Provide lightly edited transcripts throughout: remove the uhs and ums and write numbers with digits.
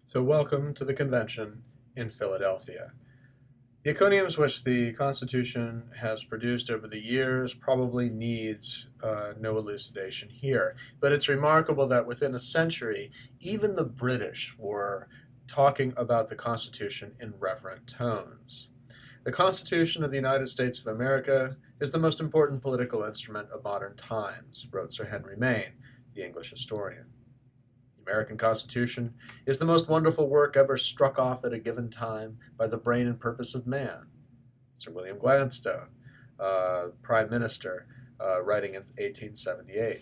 So welcome to the convention in Philadelphia. The encomiums which the Constitution has produced over the years probably needs no elucidation here, but it's remarkable that within a century, even the British were talking about the Constitution in reverent tones. The Constitution of the United States of America is the most important political instrument of modern times, wrote Sir Henry Maine, the English historian. The American Constitution is the most wonderful work ever struck off at a given time by the brain and purpose of man. Sir William Gladstone, Prime Minister, writing in 1878.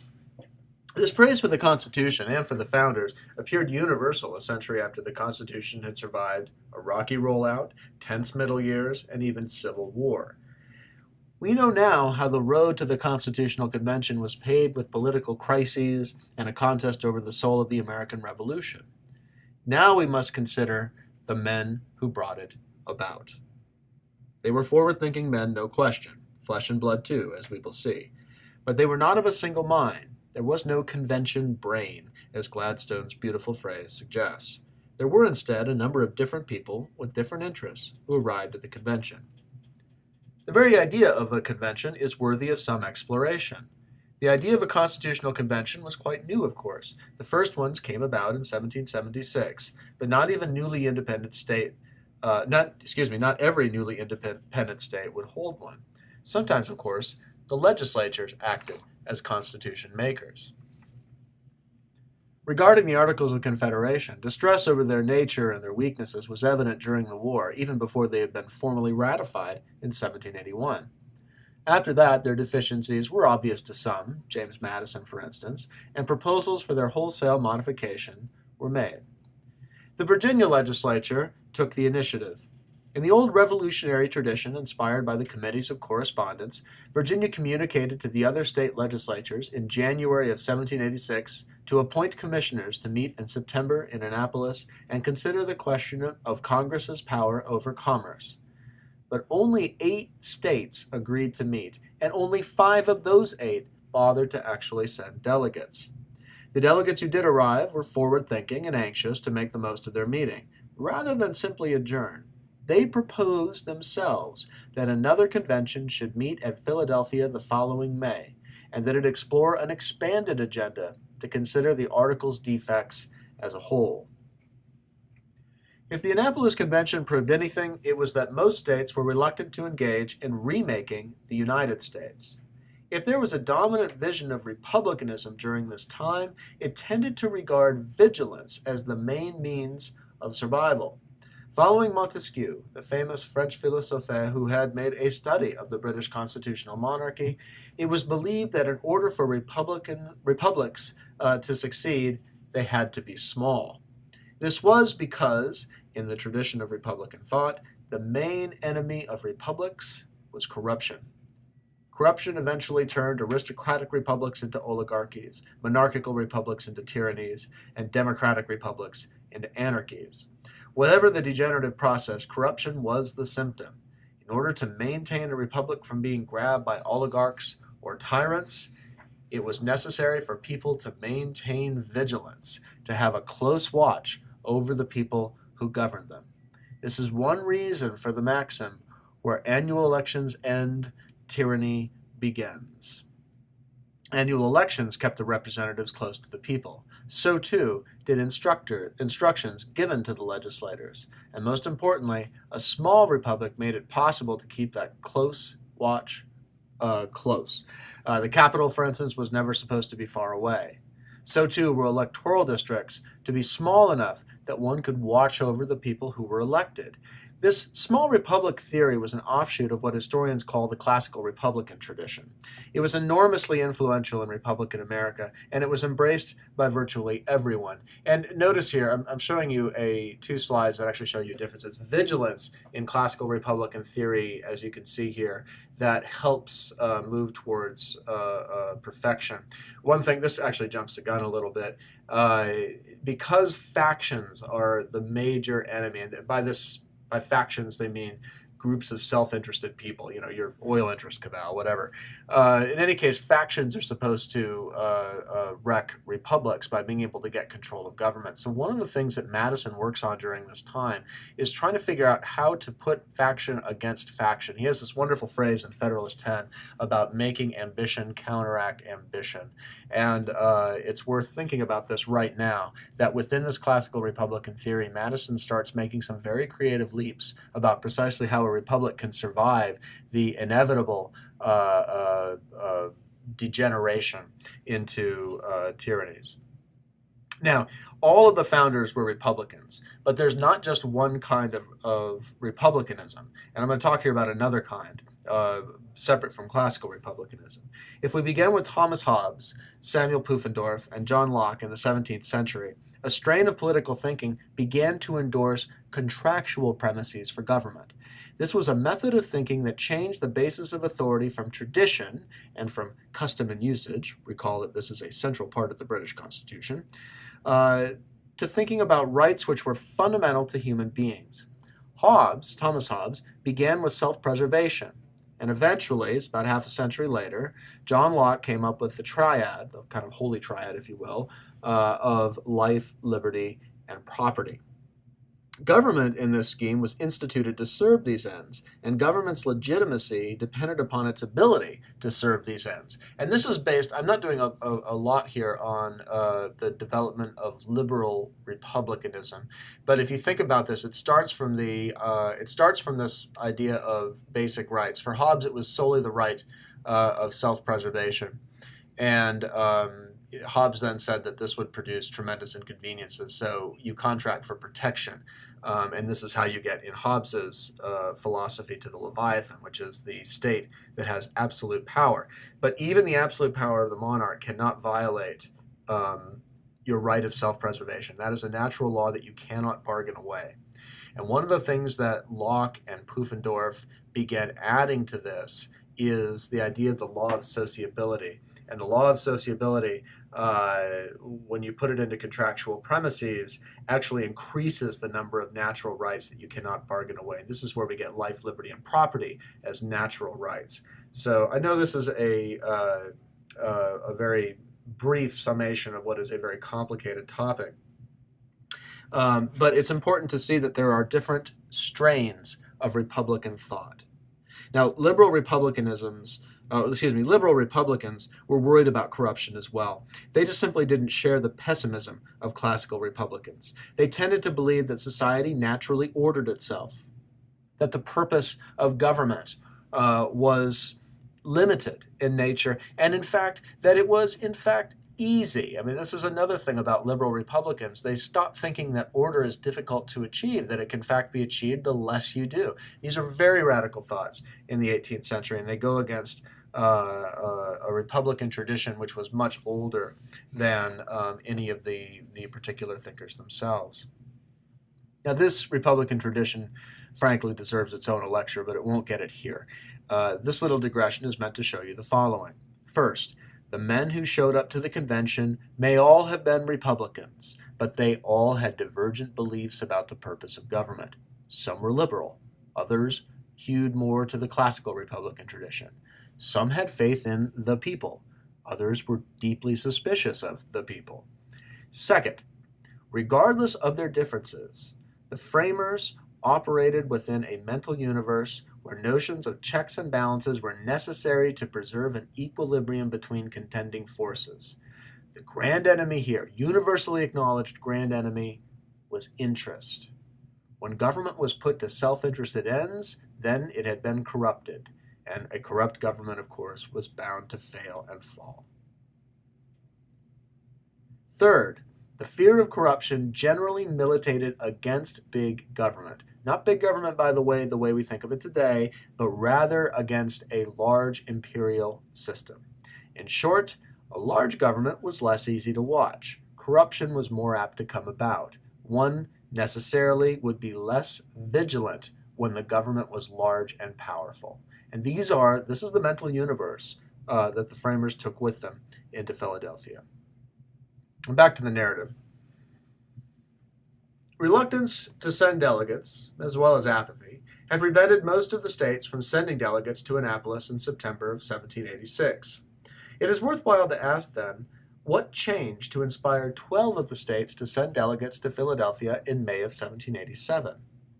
This praise for the Constitution and for the founders appeared universal a century after the Constitution had survived a rocky rollout, tense middle years, and even civil war. We know now how the road to the Constitutional Convention was paved with political crises and a contest over the soul of the American Revolution. Now we must consider the men who brought it about. They were forward-thinking men, no question, flesh and blood too, as we will see. But they were not of a single mind. There was no convention brain, as Gladstone's beautiful phrase suggests. There were instead a number of different people with different interests who arrived at the convention. The very idea of a convention is worthy of some exploration. The idea of a constitutional convention was quite new, of course. The first ones came about in 1776, but not every newly independent state would hold one. Sometimes, of course, the legislatures acted as constitution makers. Regarding the Articles of Confederation, distress over their nature and their weaknesses was evident during the war, even before they had been formally ratified in 1781. After that, their deficiencies were obvious to some, James Madison for instance, and proposals for their wholesale modification were made. The Virginia legislature took the initiative. In the old revolutionary tradition inspired by the Committees of Correspondence, Virginia communicated to the other state legislatures in January of 1786 to appoint commissioners to meet in September in Annapolis and consider the question of Congress's power over commerce. But only 8 states agreed to meet, and only 5 of those 8 bothered to actually send delegates. The delegates who did arrive were forward-thinking and anxious to make the most of their meeting, rather than simply adjourn. They proposed themselves that another convention should meet at Philadelphia the following May, and that it explore an expanded agenda to consider the Article's defects as a whole. If the Annapolis Convention proved anything, it was that most states were reluctant to engage in remaking the United States. If there was a dominant vision of republicanism during this time, it tended to regard vigilance as the main means of survival. Following Montesquieu, the famous French philosophe who had made a study of the British constitutional monarchy, it was believed that in order for republics to succeed, they had to be small. This was because, in the tradition of Republican thought, the main enemy of republics was corruption. Corruption eventually turned aristocratic republics into oligarchies, monarchical republics into tyrannies, and democratic republics into anarchies. Whatever the degenerative process, corruption was the symptom. In order to maintain a republic from being grabbed by oligarchs or tyrants, it was necessary for people to maintain vigilance, to have a close watch over the people who governed them. This is one reason for the maxim, where annual elections end, tyranny begins. Annual elections kept the representatives close to the people. So too did instructions given to the legislators. And most importantly, a small republic made it possible to keep that close watch close. The capital, for instance, was never supposed to be far away. So too were electoral districts to be small enough that one could watch over the people who were elected. This small republic theory was an offshoot of what historians call the classical Republican tradition. It was enormously influential in Republican America, and it was embraced by virtually everyone. And notice here, I'm showing you 2 slides that actually show you differences. Vigilance in classical Republican theory, as you can see here, that helps move towards perfection. One thing, this actually jumps the gun a little bit, because factions are the major enemy, and by factions they mean groups of self-interested people, your oil interest cabal, whatever. In any case, factions are supposed to wreck republics by being able to get control of government. So one of the things that Madison works on during this time is trying to figure out how to put faction against faction. He has this wonderful phrase in Federalist 10 about making ambition counteract ambition. And it's worth thinking about this right now, that within this classical Republican theory, Madison starts making some very creative leaps about precisely how a republic can survive the inevitable degeneration into tyrannies. Now, all of the founders were Republicans, but there's not just one kind of republicanism. And I'm going to talk here about another kind, separate from classical republicanism. If we begin with Thomas Hobbes, Samuel Pufendorf, and John Locke in the 17th century, a strain of political thinking began to endorse contractual premises for government. This was a method of thinking that changed the basis of authority from tradition and from custom and usage, recall that this is a central part of the British Constitution, to thinking about rights which were fundamental to human beings. Thomas Hobbes, began with self-preservation, and eventually, it's about half a century later, John Locke came up with the triad, the kind of holy triad, if you will, of life, liberty, and property. Government in this scheme was instituted to serve these ends, and government's legitimacy depended upon its ability to serve these ends. And this is based, I'm not doing a lot here on the development of liberal republicanism, but if you think about this, it starts from this idea of basic rights. For Hobbes, it was solely the right of self-preservation, and Hobbes then said that this would produce tremendous inconveniences, so you contract for protection. And this is how you get in Hobbes's philosophy to the Leviathan, which is the state that has absolute power. But even the absolute power of the monarch cannot violate your right of self-preservation. That is a natural law that you cannot bargain away. And one of the things that Locke and Pufendorf began adding to this is the idea of the law of sociability. And the law of sociability, when you put it into contractual premises, actually increases the number of natural rights that you cannot bargain away. This is where we get life, liberty, and property as natural rights. So I know this is a very brief summation of what is a very complicated topic. But it's important to see that there are different strains of Republican thought. Now, liberal Republicans were worried about corruption as well. They just simply didn't share the pessimism of classical Republicans. They tended to believe that society naturally ordered itself, that the purpose of government was limited in nature, and in fact, that it was, easy. I mean, this is another thing about liberal Republicans. They stopped thinking that order is difficult to achieve, that it can in fact be achieved the less you do. These are very radical thoughts in the 18th century, and they go against a Republican tradition which was much older than any of the particular thinkers themselves. Now, this Republican tradition, frankly, deserves its own lecture, but it won't get it here. This little digression is meant to show you the following. First, the men who showed up to the convention may all have been Republicans, but they all had divergent beliefs about the purpose of government. Some were liberal, others hewed more to the classical Republican tradition. Some had faith in the people, others were deeply suspicious of the people. Second, regardless of their differences, the framers operated within a mental universe where notions of checks and balances were necessary to preserve an equilibrium between contending forces. The grand enemy here, universally acknowledged grand enemy, was interest. When government was put to self-interested ends, then it had been corrupted, and a corrupt government, of course, was bound to fail and fall. Third, the fear of corruption generally militated against big government. Not big government, by the way we think of it today, but rather against a large imperial system. In short, a large government was less easy to watch. Corruption was more apt to come about. One necessarily would be less vigilant when the government was large and powerful. And this is the mental universe that the framers took with them into Philadelphia. And back to the narrative. Reluctance to send delegates, as well as apathy, had prevented most of the states from sending delegates to Annapolis in September of 1786. It is worthwhile to ask, then, what changed to inspire 12 of the states to send delegates to Philadelphia in May of 1787?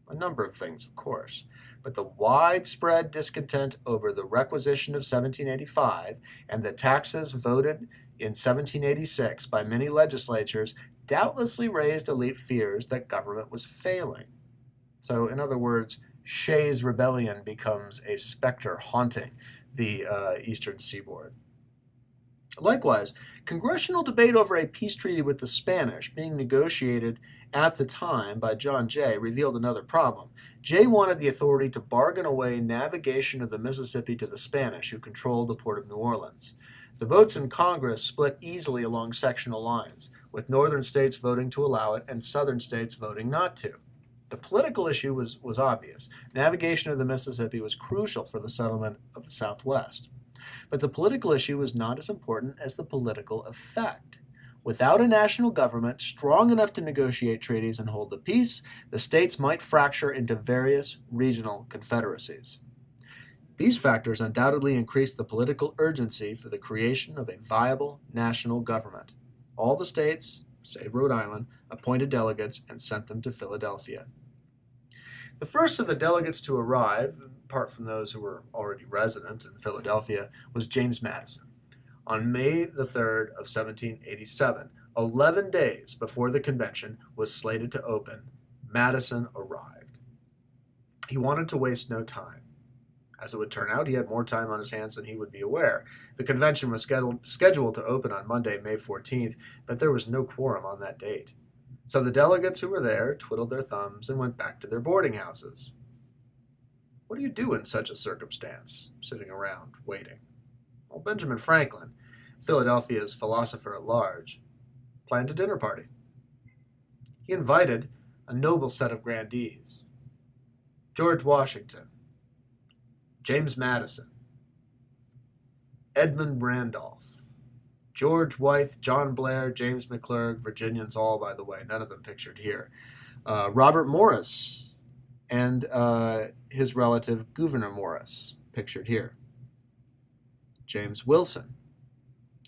A number of things, of course, but the widespread discontent over the requisition of 1785 and the taxes voted in 1786 by many legislatures doubtlessly raised elite fears that government was failing. So, in other words, Shays' Rebellion becomes a specter haunting the eastern seaboard. Likewise, congressional debate over a peace treaty with the Spanish being negotiated at the time by John Jay revealed another problem. Jay wanted the authority to bargain away navigation of the Mississippi to the Spanish, who controlled the port of New Orleans. The votes in Congress split easily along sectional lines, with northern states voting to allow it and southern states voting not to. The political issue was obvious. Navigation of the Mississippi was crucial for the settlement of the Southwest. But the political issue was not as important as the political effect. Without a national government strong enough to negotiate treaties and hold the peace, the states might fracture into various regional confederacies. These factors undoubtedly increased the political urgency for the creation of a viable national government. All the states, save Rhode Island, appointed delegates and sent them to Philadelphia. The first of the delegates to arrive, apart from those who were already resident in Philadelphia, was James Madison. On May the 3rd of 1787, 11 days before the convention was slated to open, Madison arrived. He wanted to waste no time. As it would turn out, he had more time on his hands than he would be aware. The convention was scheduled to open on Monday, May 14th, but there was no quorum on that date. So the delegates who were there twiddled their thumbs and went back to their boarding houses. What do you do in such a circumstance, sitting around, waiting? Well, Benjamin Franklin, Philadelphia's philosopher at large, planned a dinner party. He invited a noble set of grandees: George Washington, James Madison, Edmund Randolph, George Wythe, John Blair, James McClurg, Virginians all, by the way, none of them pictured here, Robert Morris, and his relative Gouverneur Morris, pictured here, James Wilson,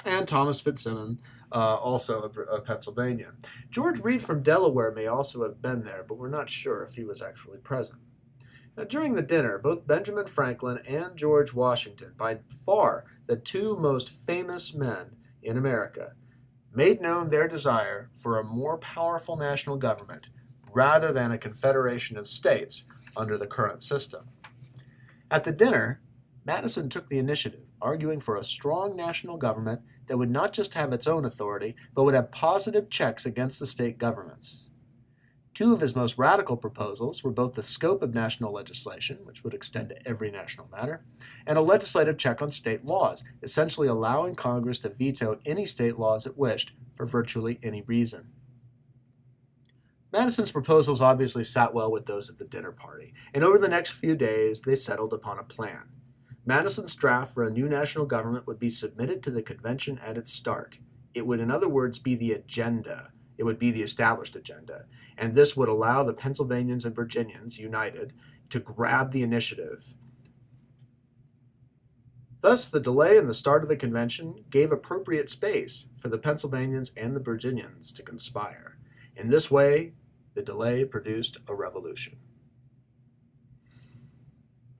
and Thomas Fitzsimmons, also of Pennsylvania. George Reed from Delaware may also have been there, but we're not sure if he was actually present. Now, during the dinner, both Benjamin Franklin and George Washington, by far the two most famous men in America, made known their desire for a more powerful national government rather than a confederation of states under the current system. At the dinner, Madison took the initiative, arguing for a strong national government that would not just have its own authority, but would have positive checks against the state governments. Two of his most radical proposals were both the scope of national legislation, which would extend to every national matter, and a legislative check on state laws, essentially allowing Congress to veto any state laws it wished for virtually any reason. Madison's proposals obviously sat well with those at the dinner party, and over the next few days they settled upon a plan. Madison's draft for a new national government would be submitted to the convention at its start. It would, in other words, be the agenda. It would be the established agenda, and this would allow the Pennsylvanians and Virginians, united, to grab the initiative. Thus, the delay in the start of the convention gave appropriate space for the Pennsylvanians and the Virginians to conspire. In this way, the delay produced a revolution.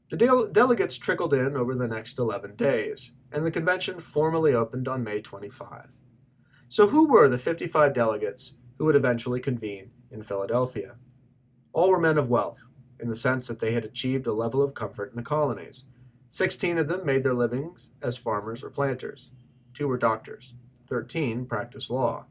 The delegates trickled in over the next 11 days, and the convention formally opened on May 25. So who were the 55 delegates who would eventually convene in Philadelphia? All were men of wealth, in the sense that they had achieved a level of comfort in the colonies. 16 of them made their livings as farmers or planters. 2 were doctors. 13 practiced law.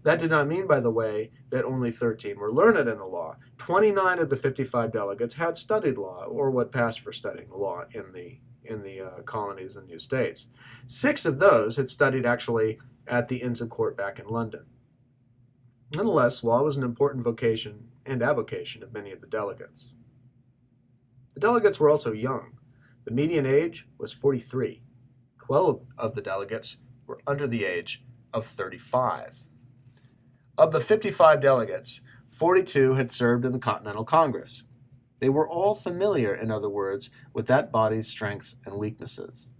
That did not mean, by the way, that only 13 were learned in the law. 29 of the 55 delegates had studied law, or what passed for studying law in the colonies and new states. 6 of those had studied actually at the Inns of Court back in London. Nonetheless, law was an important vocation and avocation of many of the delegates. The delegates were also young. The median age was 43. 12 of the delegates were under the age of 35. Of the 55 delegates, 42 had served in the Continental Congress. They were all familiar, in other words, with that body's strengths and weaknesses.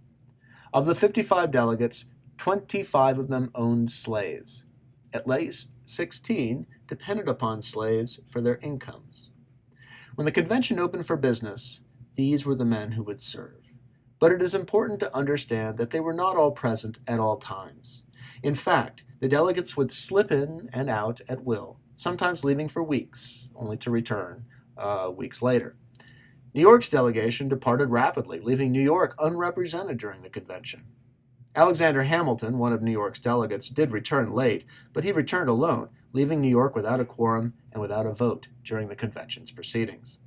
Of the 55 delegates, 25 of them owned slaves. At least 16 depended upon slaves for their incomes. When the convention opened for business, these were the men who would serve. But it is important to understand that they were not all present at all times. In fact, the delegates would slip in and out at will, sometimes leaving for weeks, only to return weeks later. New York's delegation departed rapidly, leaving New York unrepresented during the convention. Alexander Hamilton, one of New York's delegates, did return late, but he returned alone, leaving New York without a quorum and without a vote during the convention's proceedings.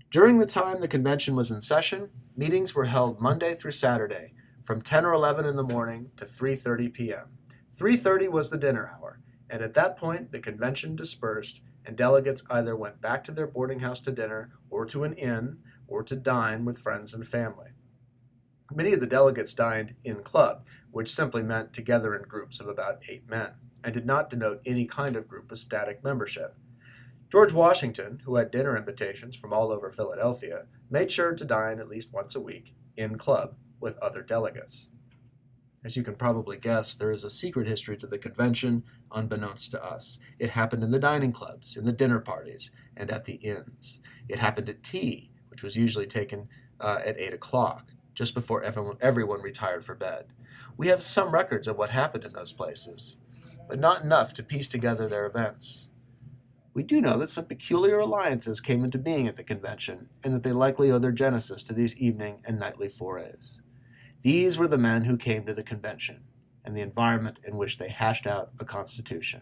During the time the convention was in session, meetings were held Monday through Saturday, from 10 or 11 in the morning to 3:30 p.m. 3:30 was the dinner hour, and at that point the convention dispersed, and delegates either went back to their boarding house to dinner, or to an inn, or to dine with friends and family. Many of the delegates dined in club, which simply meant together in groups of about 8 men, and did not denote any kind of group with static membership. George Washington, who had dinner invitations from all over Philadelphia, made sure to dine at least once a week in club with other delegates. As you can probably guess, there is a secret history to the convention unbeknownst to us. It happened in the dining clubs, in the dinner parties, and at the inns. It happened at tea, which was usually taken at 8 o'clock, just before everyone retired for bed. We have some records of what happened in those places, but not enough to piece together their events. We do know that some peculiar alliances came into being at the convention, and that they likely owe their genesis to these evening and nightly forays. These were the men who came to the convention, and the environment in which they hashed out a constitution.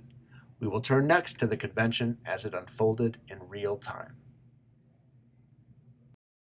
We will turn next to the convention as it unfolded in real time.